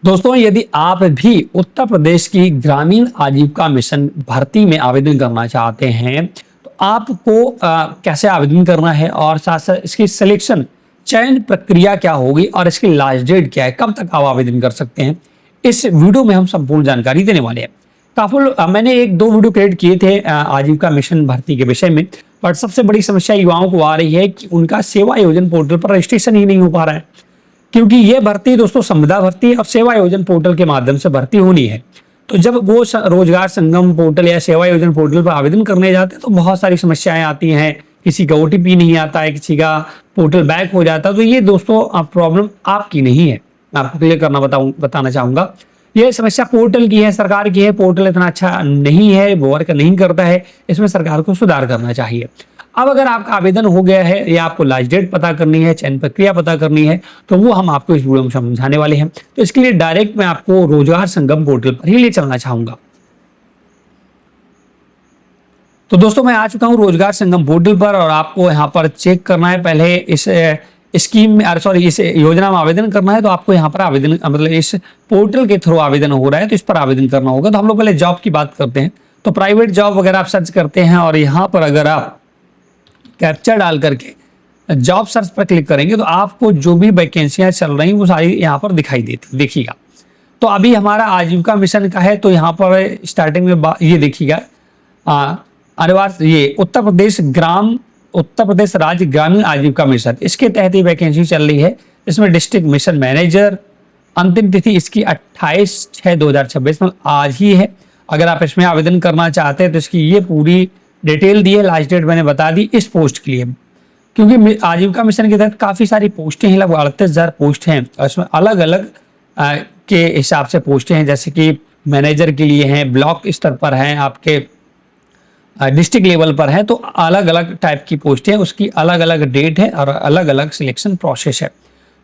दोस्तों, यदि आप भी उत्तर प्रदेश की ग्रामीण आजीविका मिशन भर्ती में आवेदन करना चाहते हैं, तो आपको कैसे आवेदन करना है और साथ-साथ इसकी सिलेक्शन चयन प्रक्रिया क्या होगी और इसकी लास्ट डेट क्या है, कब तक आप आवेदन कर सकते हैं, इस वीडियो में हम संपूर्ण जानकारी देने वाले हैं। मैंने 1-2 वीडियो क्रिएट किए थे आजीविका मिशन भर्ती के विषय में, बट सबसे बड़ी समस्या युवाओं को आ रही है कि उनका सेवा योजन पोर्टल पर रजिस्ट्रेशन ही नहीं हो पा रहा है। क्योंकि ये भर्ती दोस्तों संविदा भर्ती और सेवा योजन पोर्टल के माध्यम से भर्ती होनी है। तो जब वो रोजगार संगम पोर्टल या सेवा योजन पोर्टल पर आवेदन करने जाते हैं तो बहुत सारी समस्याएं आती हैं। किसी का ओटीपी नहीं आता है, किसी का पोर्टल बैक हो जाता है। तो ये दोस्तों प्रॉब्लम आपकी नहीं है, मैं आपको क्लियर बताना चाहूंगा। ये समस्या पोर्टल की है, सरकार की है। पोर्टल इतना अच्छा नहीं है, वो वर्क नहीं करता है, इसमें सरकार को सुधार करना चाहिए। अब अगर आपका आवेदन हो गया है या आपको लास्ट डेट पता करनी है, चयन प्रक्रिया पता करनी है, तो वो हम आपको इस वीडियो में समझाने वाले हैं। तो इसके लिए डायरेक्ट मैं आपको रोजगार संगम पोर्टल पर ही ले चलना चाहूंगा। तो दोस्तों, मैं आ चुका हूं रोजगार संगम पोर्टल पर और आपको यहाँ पर चेक करना है। पहले इस स्कीम में इस योजना में आवेदन करना है, तो आपको यहाँ पर आवेदन मतलब इस पोर्टल के थ्रू आवेदन हो रहा है, तो इस पर आवेदन करना होगा। तो हम लोग पहले जॉब की बात करते हैं। तो प्राइवेट जॉब वगैरह आप सर्च करते हैं और यहाँ पर अगर आप कैप्चा डाल करके जॉब सर्च पर क्लिक करेंगे तो आपको जो भी वैकेंसियां चल रही वो सारी यहाँ पर दिखाई देती देखिएगा। तो अभी हमारा आजीविका मिशन का है, तो यहाँ पर स्टार्टिंग में ये देखिएगा अनिवार्य ये उत्तर प्रदेश राज्य ग्रामीण आजीविका मिशन, इसके तहत ही वैकेंसी चल रही है। इसमें डिस्ट्रिक्ट मिशन मैनेजर, अंतिम तिथि इसकी 28/6/2026 में आज ही है। अगर आप इसमें आवेदन करना चाहते हैं तो इसकी ये पूरी डिटेल दी है। लास्ट डेट मैंने बता दी इस पोस्ट के लिए, क्योंकि आजीविका मिशन के तहत काफी सारी पोस्टें हैं, लगभग 38,000 पोस्ट हैं और इसमें अलग अलग के हिसाब से पोस्टें हैं। जैसे कि मैनेजर के लिए हैं, ब्लॉक स्तर पर हैं, आपके डिस्ट्रिक्ट लेवल पर है। तो अलग अलग टाइप की पोस्टें हैं, उसकी अलग अलग डेट है और अलग अलग सिलेक्शन प्रोसेस है।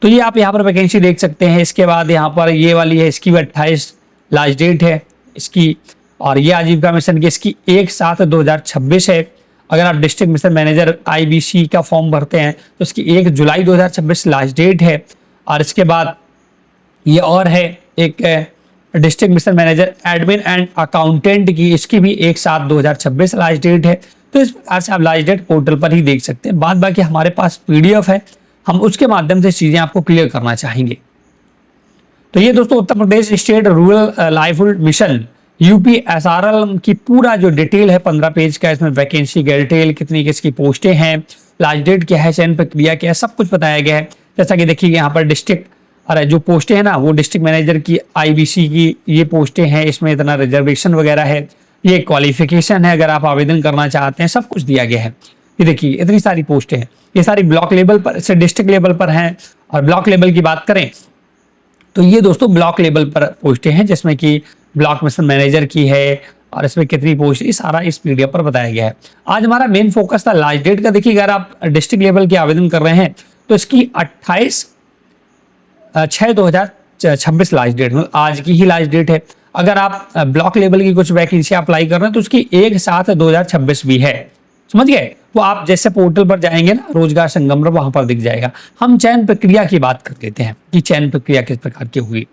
तो ये आप यहाँ पर वैकेंसी देख सकते हैं। इसके बाद यहाँ पर ये वाली है, इसकी भी 28 लास्ट डेट है इसकी। और ये आजीविका मिशन की इसकी 1/7/2026 है। अगर आप डिस्ट्रिक्ट मिशन मैनेजर IBC का फॉर्म भरते हैं तो इसकी 1 जुलाई 2026 लास्ट डेट है। और इसके बाद ये और है एक district mission manager admin and accountant की, इसकी भी 1/7/2026 लास्ट डेट है। तो इस प्रकार से आप लास्ट डेट पोर्टल पर ही देख सकते हैं। बाद बाकी हमारे पास PDF है, हम उसके माध्यम से चीजें आपको क्लियर करना चाहेंगे। तो ये दोस्तों Uttar Pradesh state rural livelihood mission UPSRL की पूरा जो डिटेल है 15 पेज का। इसमें वैकेंसी की डिटेल, कितनी किसकी पोस्टें हैं, लास्ट डेट क्या है, चयन प्रक्रिया क्या है, सब कुछ बताया गया है। जैसा कि देखिए यहाँ पर जो पोस्टें हैं ना, वो डिस्ट्रिक्ट मैनेजर की IBC की ये पोस्टें हैं। इसमें इतना रिजर्वेशन वगैरह है, ये क्वालिफिकेशन है अगर आप आवेदन करना चाहते हैं, सब कुछ दिया गया है। ये देखिए इतनी सारी पोस्टें हैं, ये सारी ब्लॉक लेवल पर से डिस्ट्रिक्ट लेवल पर हैं। और ब्लॉक लेवल की बात करें तो ये दोस्तों ब्लॉक लेवल पर पोस्टें हैं, जिसमें कि ब्लॉक मिशन मैनेजर की है और इसमें कितनी पोस्ट, ये सारा इस PDF पर बताया गया है। आज हमारा मेन फोकस था लास्ट डेट का। देखिए अगर आप डिस्ट्रिक्ट लेवल के आवेदन कर रहे हैं तो इसकी 28/6/2026 लास्ट डेट, मतलब आज की ही लास्ट डेट है। अगर आप ब्लॉक लेवल की कुछ वैकेंसी अप्लाई कर रहे हैं तो उसकी 1/7/2026 भी है। समझ गए? वो आप जैसे पोर्टल पर जाएंगे ना, रोजगार संगम पर, वहां पर दिख जाएगा। हम चयन प्रक्रिया की बात कर लेते हैं कि चयन प्रक्रिया किस प्रकार की हुई।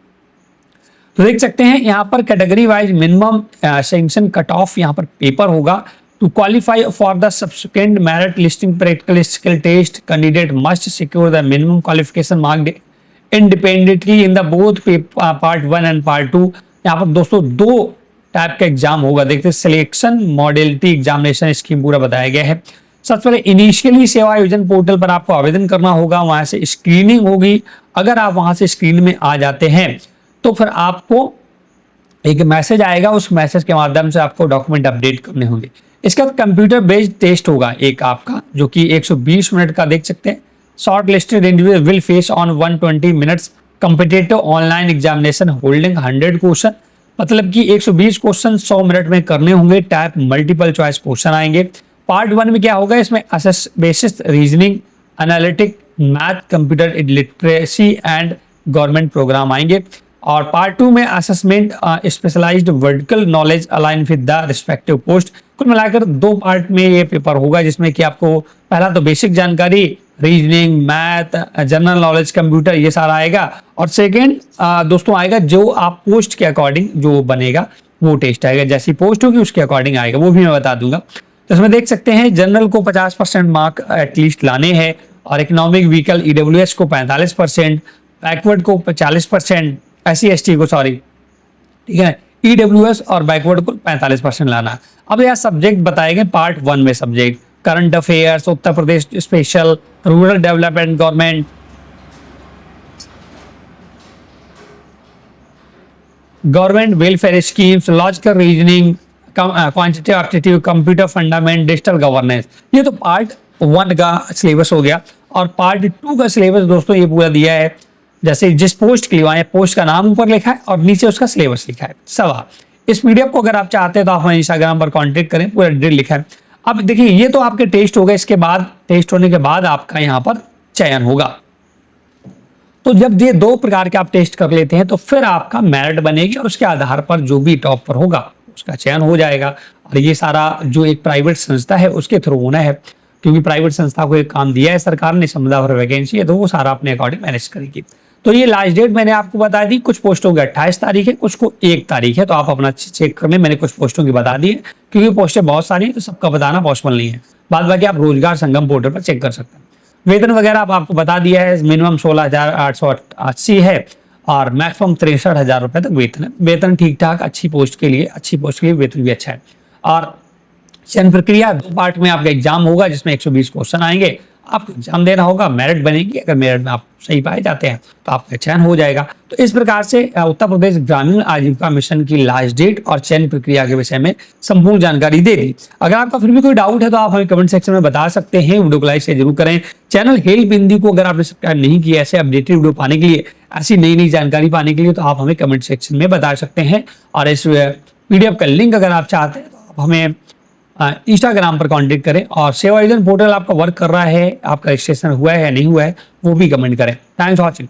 तो देख सकते हैं यहाँ पर category wise minimum sanction cut off यहाँ पर पेपर होगा। To qualify for the subsequent merit listing practical skill test, candidate must secure the minimum qualification marked independently in the both part 1 and part 2। यहाँ पर दोस्तों 2 type का exam होगा। देखते हैं सिलेक्शन मॉडलिटी एग्जामिनेशन स्कीम पूरा बताया गया है। सबसे पहले इनिशियली सेवा योजन पोर्टल पर आपको आवेदन करना होगा, वहां से स्क्रीनिंग होगी। अगर आप वहां से स्क्रीन में आ जाते हैं तो फिर आपको एक मैसेज आएगा, उस मैसेज के माध्यम से आपको डॉक्यूमेंट अपडेट करने होंगे। इसके बाद कंप्यूटर बेस्ड टेस्ट होगा एक आपका, जो कि 120 मिनट का देख सकते हैं। Short listed individual will face on 120 minutes competitive online examination holding 100 question, मतलब कि 120 क्वेश्चन 100 मिनट में करने होंगे। टाइप मल्टीपल चॉइस क्वेश्चन आएंगे। पार्ट 1 में क्या होगा, इसमें assess basis reasoning, analytic, math, computer literacy and government program आएंगे। और पार्ट 2 में assessment specialised vertical knowledge align with the respective post. कुल मिलाकर 2 पार्ट में ये पेपर होगा, जिसमें कि आपको पहला तो बेसिक जानकारी reasoning, math, general knowledge, computer, ये सारा आएगा। और सेकेंड दोस्तों आएगा जो आप पोस्ट के अकॉर्डिंग जो बनेगा वो टेस्ट आएगा, जैसी पोस्ट होगी उसके अकॉर्डिंग आएगा, वो भी मैं बता दूंगा। तो इसमें देख सकते हैं जनरल को 50% मार्क एटलीस्ट लाने हैं, और इकोनॉमिक व्हीकल ईडब्ल्यूएस को 45%, बैकवर्ड को 40%, SC ST को सॉरी, ठीक है, ईडब्ल्यूएस और बैकवर्ड को 45% लाना। अब यह सब्जेक्ट बताए गए पार्ट 1 में, subject current affairs, Uttar Pradesh special, rural development government, government welfare schemes, logical reasoning, quantitative aptitude, computer fundament, digital governance. ये तो पार्ट 1 का सिलेबस हो गया। और पार्ट 2 का सिलेबस दोस्तों ये पूरा दिया है, जैसे जिस पोस्ट के लिए आए, पोस्ट का नाम ऊपर लिखा है और नीचे उसका सिलेबस लिखा है सवा। इस पीडीएफ को अगर आप चाहते हैं तो आप हमें इंस्टाग्राम पर कांटेक्ट करें, पूरा डिटेल लिखा है। अब देखिए ये तो आपके टेस्ट हो गए, इसके बाद टेस्ट होने के बाद आपका यहाँ पर चयन होगा। तो जब ये 2 प्रकार के आप टेस्ट कर लेते हैं तो फिर आपका मेरिट बनेगी, और उसके आधार पर जो भी टॉप पर होगा उसका चयन हो जाएगा। और ये सारा जो एक प्राइवेट संस्था है उसके थ्रू होना है, क्योंकि प्राइवेट संस्था को एक काम दिया है सरकार ने, संविदा भर वैकेंसी है, तो वो सारा अपने अकॉर्डिंग मैनेज करेगी। तो ये लास्ट डेट मैंने आपको बता दी, कुछ पोस्टों की 28 तारीख है, कुछ को 1 तारीख है, तो आप अपना चेक कर लें। मैंने कुछ पोस्टों की बता दी है, क्योंकि पोस्टें बहुत सारी हैं तो सबका बताना पॉसिबल नहीं है। बाद बाकी आप रोजगार संगम पोर्टल पर चेक कर सकते हैं। वेतन वगैरह आप आपको बता दिया है, मिनिमम 16,880 है और मैक्सिमम 63,000 रुपए तक वेतन है। वेतन ठीक ठाक, अच्छी पोस्ट के लिए वेतन भी अच्छा है। और चयन प्रक्रिया 2 पार्ट में आपका एग्जाम होगा, जिसमें 120 क्वेश्चन आएंगे, आपको एग्जाम देना होगा, मेरिट बनेगी। अगर मेरिट में आप सही पाए जाते हैं तो आपका चयन हो जाएगा। तो इस प्रकार से उत्तर प्रदेश ग्रामीण आजीविका मिशन की लास्ट डेट और चयन प्रक्रिया के विषय में संपूर्ण जानकारी दे दी। अगर आपका फिर भी कोई डाउट है तो आप हमें कमेंट सेक्शन में बता सकते हैं। वीडियो को लाइक शेयर जरूर करें। चैनल हेल्प हिंदी को अगर आपने सब्सक्राइब नहीं किया, ऐसे अपडेटेड वीडियो पाने के लिए, ऐसी नई नई जानकारी पाने के लिए, तो आप हमें कमेंट सेक्शन में बता सकते हैं। और इस पीडीएफ का लिंक अगर आप चाहते हैं तो आप हमें इंस्टाग्राम पर कांटेक्ट करें। और सेवा योजन पोर्टल आपका वर्क कर रहा है, आपका रजिस्ट्रेशन हुआ है या नहीं हुआ है, वो भी कमेंट करें। Thanks for watching.